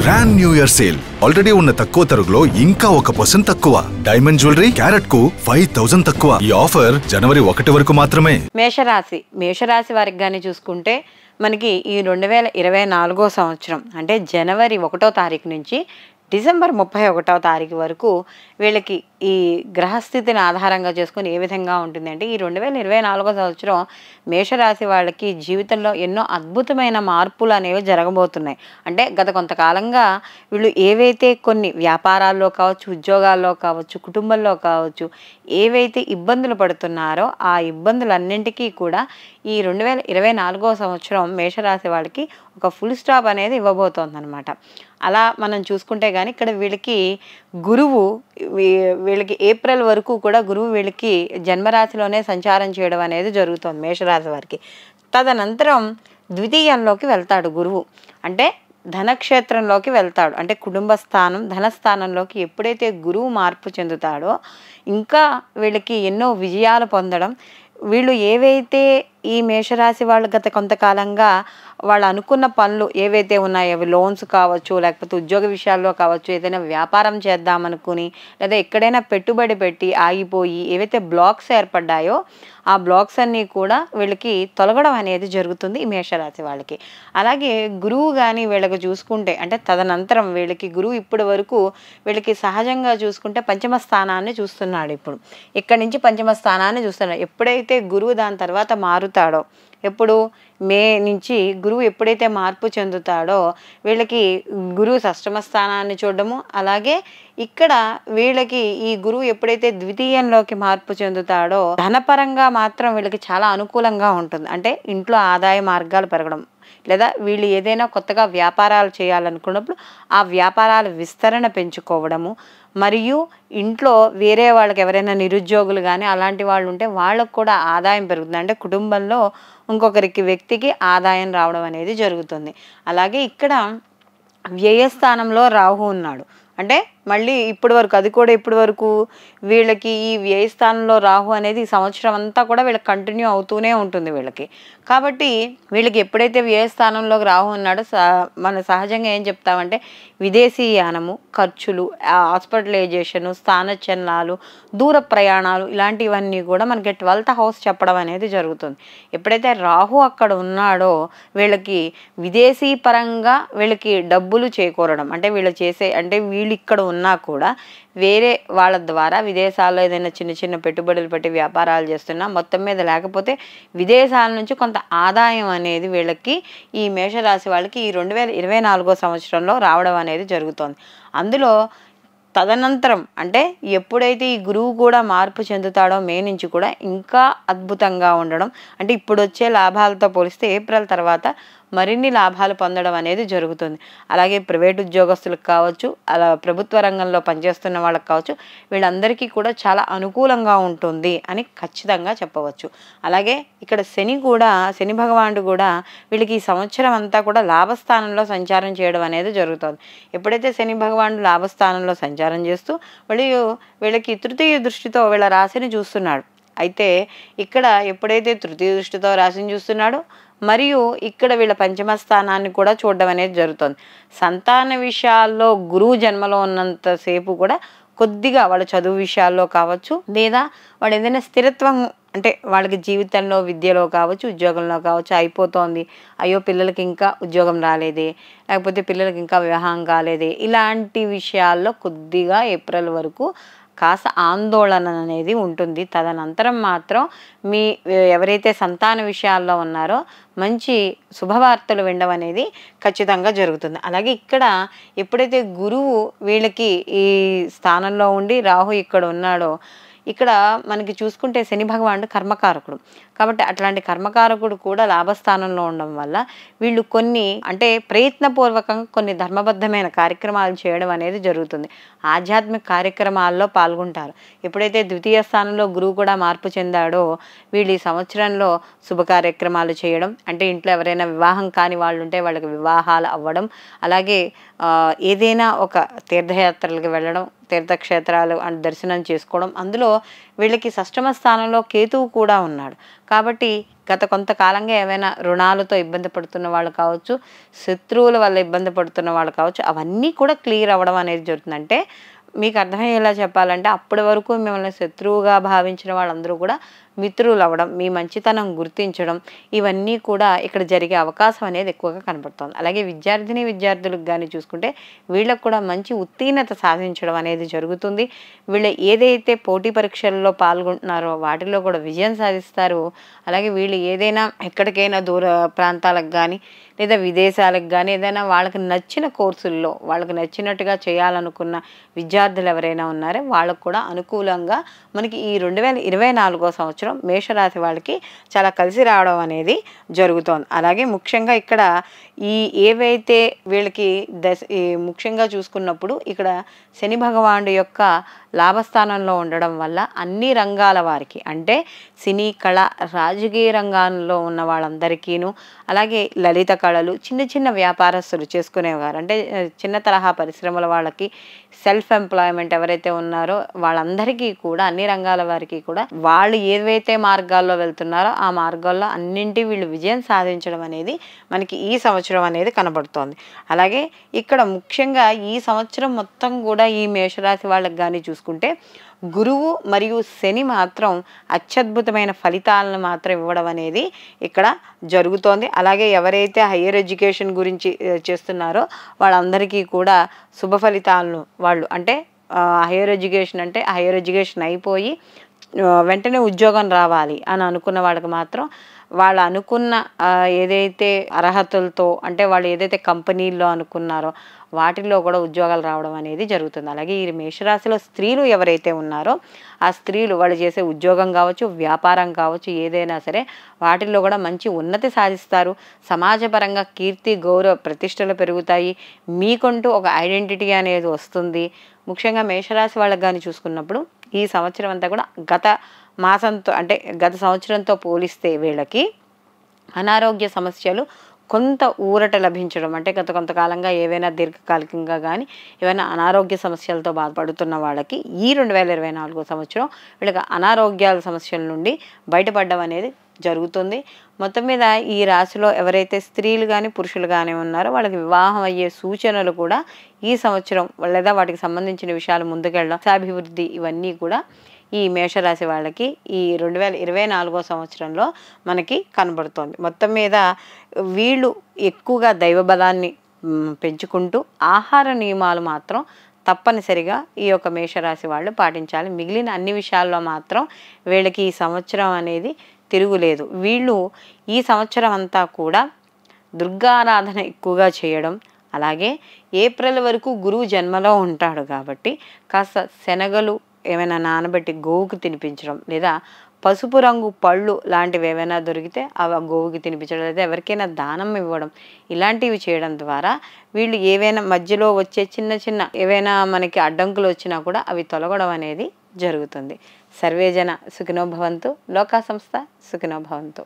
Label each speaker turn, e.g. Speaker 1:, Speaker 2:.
Speaker 1: Grand new year sale already ఉన్న తక్కువ తరుగులో ఇంకా 1% తక్కువ. డైమండ్ జ్యువెలరీ క్యారెట్ కు 5000 తక్కువ. ఈ ఆఫర్ జనవరి 1 వరకు మాత్రమే.
Speaker 2: మేషరాశి వారికి గాని చూసుకుంటే మనకి ఈ 2024 సంవత్సరం అంటే జనవరి 1వ తారీఖు నుంచి డిసెంబర్ 31వ తారీఖు వరకు వీళ్ళకి ఈ గ్రహస్థితిని ఆధారంగా చేసుకొని ఏ విధంగా ఉంటుంది అంటే, ఈ 2024 సంవత్సరం మేషరాశి వాళ్ళకి జీవితంలో ఎన్నో అద్భుతమైన మార్పులు అనేవి జరగబోతున్నాయి. అంటే గత కొంతకాలంగా వీళ్ళు ఏవైతే కొన్ని వ్యాపారాల్లో కావచ్చు, ఉద్యోగాల్లో కావచ్చు, కుటుంబంలో కావచ్చు, ఏవైతే ఇబ్బందులు పడుతున్నారో ఆ ఇబ్బందులన్నింటికీ కూడా ఈ 2024 సంవత్సరం మేషరాశి వాళ్ళకి ఒక ఫుల్ స్టాప్ అనేది ఇవ్వబోతోందనమాట. అలా మనం చూసుకుంటే కానీ ఇక్కడ వీళ్ళకి గురువు వీళ్ళకి ఏప్రిల్ వరకు కూడా గురువు వీళ్ళకి జన్మరాశిలోనే సంచారం చేయడం అనేది జరుగుతుంది మేషరాశి వారికి. తదనంతరం ద్వితీయంలోకి వెళ్తాడు గురువు, అంటే ధనక్షేత్రంలోకి వెళ్తాడు. అంటే కుటుంబ స్థానం, ధనస్థానంలోకి ఎప్పుడైతే గురువు మార్పు చెందుతాడో ఇంకా వీళ్ళకి ఎన్నో విజయాలు పొందడం, వీళ్ళు ఏవైతే ఈ మేషరాశి వాళ్ళు గత కొంతకాలంగా వాళ్ళు అనుకున్న పనులు ఏవైతే ఉన్నాయో అవి లోన్స్ కావచ్చు, లేకపోతే ఉద్యోగ విషయాల్లో కావచ్చు, ఏదైనా వ్యాపారం చేద్దామనుకుని లేదా ఎక్కడైనా పెట్టుబడి పెట్టి ఆగిపోయి ఏవైతే బ్లాక్స్ ఏర్పడ్డాయో ఆ బ్లాక్స్ అన్నీ కూడా వీళ్ళకి తొలగడం అనేది జరుగుతుంది ఈ మేషరాశి వాళ్ళకి. అలాగే గురువు కానీ వీళ్ళకి చూసుకుంటే అంటే తదనంతరం వీళ్ళకి గురువు ఇప్పటి వరకు వీళ్ళకి సహజంగా చూసుకుంటే పంచమ స్థానాన్ని చూస్తున్నాడు. ఇప్పుడు ఇక్కడి నుంచి పంచమ స్థానాన్ని చూస్తున్నాడు. ఎప్పుడైతే గురువు దాని తర్వాత మారుతాడో, ఎప్పుడు మే నుంచి గురువు ఎప్పుడైతే మార్పు చెందుతాడో వీళ్ళకి గురువు షష్టమ స్థానాన్ని చూడడము, అలాగే ఇక్కడ వీళ్ళకి ఈ గురువు ఎప్పుడైతే ద్వితీయంలోకి మార్పు చెందుతాడో ధనపరంగా మాత్రం వీళ్ళకి చాలా అనుకూలంగా ఉంటుంది. అంటే ఇంట్లో ఆదాయ మార్గాలు పెరగడం, లేదా వీళ్ళు ఏదైనా కొత్తగా వ్యాపారాలు చేయాలనుకున్నప్పుడు ఆ వ్యాపారాల విస్తరణ పెంచుకోవడము, మరియు ఇంట్లో వేరే వాళ్ళకి ఎవరైనా నిరుద్యోగులు కానీ అలాంటి వాళ్ళు ఉంటే వాళ్ళకు కూడా ఆదాయం పెరుగుతుంది. అంటే కుటుంబంలో ఇంకొకరికి వ్యక్తికి ఆదాయం రావడం అనేది జరుగుతుంది. అలాగే ఇక్కడ వ్యయస్థానంలో రాహు ఉన్నాడు. అంటే మళ్ళీ ఇప్పటి వరకు అది కూడా ఇప్పటి వరకు వీళ్ళకి ఈ వ్యయస్థానంలో రాహు అనేది ఈ సంవత్సరం అంతా కూడా వీళ్ళకి కంటిన్యూ అవుతూనే ఉంటుంది వీళ్ళకి. కాబట్టి వీళ్ళకి ఎప్పుడైతే వ్యయస్థానంలోకి రాహు ఉన్నాడో మన సహజంగా ఏం చెప్తామంటే విదేశీయానము, ఖర్చులు, హాస్పిటలైజేషను, స్థానచలనాలు, దూర ప్రయాణాలు ఇలాంటివన్నీ కూడా మనకి 12th హౌస్ చెప్పడం అనేది జరుగుతుంది. ఎప్పుడైతే రాహు అక్కడ ఉన్నాడో వీళ్ళకి విదేశీ పరంగా వీళ్ళకి డబ్బులు చేకూరడం, అంటే వీళ్ళు చేసే అంటే వీళ్ళు ఇక్కడ ఉన్నా కూడా వేరే వాళ్ళ ద్వారా విదేశాల్లో ఏదైనా చిన్న చిన్న పెట్టుబడులు పెట్టి వ్యాపారాలు చేస్తున్నా మొత్తం మీద లేకపోతే విదేశాల నుంచి కొంత ఆదాయం అనేది వీళ్ళకి ఈ మేషరాశి వాళ్ళకి ఈ 2024 సంవత్సరంలో రావడం అనేది జరుగుతుంది. అందులో తదనంతరం అంటే ఎప్పుడైతే ఈ గురువు కూడా మార్పు చెందుతాడో మే నుంచి కూడా ఇంకా అద్భుతంగా ఉండడం, అంటే ఇప్పుడు వచ్చే లాభాలతో పోలిస్తే ఏప్రిల్ తర్వాత మరిన్ని లాభాలు పొందడం అనేది జరుగుతుంది. అలాగే ప్రైవేట్ ఉద్యోగస్తులకు కావచ్చు, అలా ప్రభుత్వ రంగంలో పనిచేస్తున్న వాళ్ళకి కావచ్చు, వీళ్ళందరికీ కూడా చాలా అనుకూలంగా ఉంటుంది అని ఖచ్చితంగా చెప్పవచ్చు. అలాగే ఇక్కడ శని భగవానుడు కూడా వీళ్ళకి ఈ సంవత్సరం అంతా కూడా లాభస్థానంలో సంచారం చేయడం అనేది జరుగుతుంది. ఎప్పుడైతే శని భగవానుడు లాభస్థానంలో సంచారం చేస్తూ వీళ్ళకి తృతీయ దృష్టితో వీళ్ళ రాశిని చూస్తున్నాడు. అయితే ఇక్కడ ఎప్పుడైతే తృతీయ దృష్టితో రాశిని చూస్తున్నాడో మరియు ఇక్కడ వీళ్ళ పంచమ స్థానాన్ని కూడా చూడడం అనేది జరుగుతుంది. సంతాన విషయాల్లో గురువు జన్మలో ఉన్నంతసేపు కూడా కొద్దిగా వాళ్ళ చదువు విషయాల్లో కావచ్చు, లేదా వాళ్ళు ఏదైనా స్థిరత్వం అంటే వాళ్ళకి జీవితంలో విద్యలో కావచ్చు, ఉద్యోగంలో కావచ్చు అయిపోతోంది, అయ్యో పిల్లలకి ఇంకా ఉద్యోగం రాలేదే, లేకపోతే పిల్లలకి ఇంకా వివాహం కాలేదే, ఇలాంటి విషయాల్లో కొద్దిగా ఏప్రిల్ వరకు కాస్త ఆందోళన అనేది ఉంటుంది. తదనంతరం మాత్రం ఎవరైతే సంతాన విషయాల్లో ఉన్నారో మంచి శుభవార్తలు వినడం అనేది ఖచ్చితంగా జరుగుతుంది. అలాగే ఇక్కడ ఎప్పుడైతే గురువు వీళ్ళకి ఈ స్థానంలో ఉండి రాహు ఇక్కడ ఉన్నాడో, ఇక్కడ మనకి చూసుకుంటే శని భగవానుడు కర్మకారకుడు కాబట్టి అట్లాంటి కర్మకారకుడు కూడా లాభస్థానంలో ఉండడం వల్ల వీళ్ళు కొన్ని అంటే ప్రయత్నపూర్వకంగా కొన్ని ధర్మబద్ధమైన కార్యక్రమాలు చేయడం అనేది జరుగుతుంది. ఆధ్యాత్మిక కార్యక్రమాల్లో పాల్గొంటారు. ఎప్పుడైతే ద్వితీయ స్థానంలో గురువు కూడా మార్పు చెందాడో వీళ్ళు ఈ సంవత్సరంలో శుభ కార్యక్రమాలు చేయడం, అంటే ఇంట్లో ఎవరైనా వివాహం కాని వాళ్ళు ఉంటే వాళ్ళకి వివాహాలు అవ్వడం, అలాగే ఏదైనా ఒక తీర్థయాత్రలకు వెళ్ళడం, తీర్థక్షేత్రాలు దర్శనం చేసుకోవడం, అందులో వీళ్ళకి షష్టమ స్థానంలో కేతువు కూడా ఉన్నాడు. కాబట్టి గత కొంతకాలంగా ఏమైనా రుణాలతో ఇబ్బంది పడుతున్న వాళ్ళు కావచ్చు, శత్రువుల వల్ల ఇబ్బంది పడుతున్న వాళ్ళు కావచ్చు, అవన్నీ కూడా క్లియర్ అవ్వడం అనేది జరుగుతుంది. అంటే మీకు అర్థమయ్యేలా చెప్పాలంటే అప్పటి వరకు మిమ్మల్ని శత్రువుగా భావించిన వాళ్ళందరూ కూడా మిత్రులు అవ్వడం, మీ మంచితనం గుర్తించడం, ఇవన్నీ కూడా ఇక్కడ జరిగే అవకాశం అనేది ఎక్కువగా కనబడుతోంది. అలాగే విద్యార్థులకు కానీ చూసుకుంటే వీళ్ళకు కూడా మంచి ఉత్తీర్ణత సాధించడం అనేది జరుగుతుంది. వీళ్ళు ఏదైతే పోటీ పరీక్షల్లో పాల్గొంటున్నారో వాటిలో కూడా విజయం సాధిస్తారు. అలాగే వీళ్ళు ఏదైనా ఎక్కడికైనా దూర ప్రాంతాలకు కానీ లేదా విదేశాలకు కానీ ఏదైనా వాళ్ళకి నచ్చిన కోర్సుల్లో వాళ్ళకి నచ్చినట్టుగా చేయాలనుకున్న విద్యార్థులు ఎవరైనా ఉన్నారో వాళ్ళకు కూడా అనుకూలంగా మనకి ఈ 2024 సంవత్సరం మేషరాశి వాళ్ళకి చాలా కలిసి రావడం అనేది జరుగుతోంది. అలాగే ముఖ్యంగా ఇక్కడ ఏవైతే వీళ్ళకి ముఖ్యంగా చూసుకున్నప్పుడు ఇక్కడ శని భగవానుడి యొక్క లాభస్థానంలో ఉండడం వల్ల అన్ని రంగాల వారికి అంటే సినీ కళ రాజకీయ రంగాల్లో ఉన్న వాళ్ళందరికీను అలాగే లలిత కళలు చిన్న చిన్న వ్యాపారస్తులు చేసుకునేవారు అంటే చిన్న తరహా పరిశ్రమల వాళ్ళకి సెల్ఫ్ ఎంప్లాయ్మెంట్ ఎవరైతే ఉన్నారో వాళ్ళందరికీ కూడా అన్ని రంగాల వారికి కూడా వాళ్ళు ఏవైతే మార్గాల్లో వెళ్తున్నారో ఆ మార్గాల్లో అన్నింటి వీళ్ళు విజయం సాధించడం అనేది మనకి ఈ సంవత్సరం అనేది కనబడుతోంది. అలాగే ఇక్కడ ముఖ్యంగా ఈ సంవత్సరం మొత్తం కూడా ఈ మేషరాశి వాళ్ళకి కానీ చూసుకుంటే గురువు మరియు శని మాత్రం అత్యద్భుతమైన ఫలితాలను మాత్రం ఇవ్వడం అనేది ఇక్కడ జరుగుతోంది. అలాగే ఎవరైతే హయ్యర్ ఎడ్యుకేషన్ గురించి చేస్తున్నారో వాళ్ళందరికీ కూడా శుభ ఫలితాలను వాళ్ళు అంటే హయ్యర్ ఎడ్యుకేషన్ అయిపోయి వెంటనే ఉద్యోగం రావాలి అని అనుకున్న వాళ్ళకి మాత్రం వాళ్ళు అనుకున్న ఏదైతే అర్హతలతో అంటే వాళ్ళు ఏదైతే కంపెనీల్లో అనుకున్నారో వాటిల్లో కూడా ఉద్యోగాలు రావడం అనేది జరుగుతుంది. అలాగే ఈ మేషరాశిలో స్త్రీలు ఎవరైతే ఉన్నారో ఆ స్త్రీలు వాళ్ళు చేసే ఉద్యోగం కావచ్చు వ్యాపారం కావచ్చు ఏదైనా సరే వాటిల్లో కూడా మంచి ఉన్నతి సాధిస్తారు. సమాజపరంగా కీర్తి గౌరవ ప్రతిష్టలు పెరుగుతాయి. మీకంటూ ఒక ఐడెంటిటీ అనేది వస్తుంది. ముఖ్యంగా మేషరాశి వాళ్ళకి కానీ చూసుకున్నప్పుడు ఈ సంవత్సరం అంతా కూడా గత సంవత్సరంతో పోలిస్తే వీళ్ళకి అనారోగ్య సమస్యలు కొంత ఊరట లభించడం అంటే కొంతకాలంగా ఏవైనా దీర్ఘకాలికంగా కానీ ఏవైనా అనారోగ్య సమస్యలతో బాధపడుతున్న వాళ్ళకి ఈ 2024 సంవత్సరం వీళ్ళకి అనారోగ్యాల సమస్యల నుండి బయటపడడం అనేది జరుగుతుంది. మొత్తం మీద ఈ రాశిలో ఎవరైతే స్త్రీలు కానీ పురుషులు కానీ ఉన్నారో వాళ్ళకి వివాహం అయ్యే సూచనలు కూడా ఈ సంవత్సరం లేదా వాటికి సంబంధించిన విషయాలు ముందుకెళ్ళడం అభివృద్ధి ఇవన్నీ కూడా ఈ మేషరాశి వాళ్ళకి ఈ 2024 సంవత్సరంలో మనకి కనబడుతోంది. మొత్తం మీద వీళ్ళు ఎక్కువగా దైవ బలాన్ని పెంచుకుంటూ ఆహార నియమాలు మాత్రం తప్పనిసరిగా ఈ యొక్క మేషరాశి వాళ్ళు పాటించాలి. మిగిలిన అన్ని విషయాల్లో మాత్రం వీళ్ళకి ఈ సంవత్సరం అనేది తిరుగులేదు. వీళ్ళు ఈ సంవత్సరం అంతా కూడా దుర్గారాధన ఎక్కువగా చేయడం అలాగే ఏప్రిల్ వరకు గురువు జన్మలో ఉంటాడు కాబట్టి కాస్త శనగలు ఏమైనా నానబెట్టి గోవుకు తినిపించడం లేదా పసుపు రంగు పళ్ళు లాంటివి ఏమైనా దొరికితే అవి గోవుకి తినిపించడం లేదా ఎవరికైనా దానం ఇవ్వడం ఇలాంటివి చేయడం ద్వారా వీళ్ళు ఏవైనా మధ్యలో వచ్చే చిన్న ఏవైనా మనకి అడ్డంకులు వచ్చినా కూడా అవి తొలగడం అనేది జరుగుతుంది. సర్వేజన సుఖినో భవంతు. లోకా సంస్థ సుఖినో భవంతు.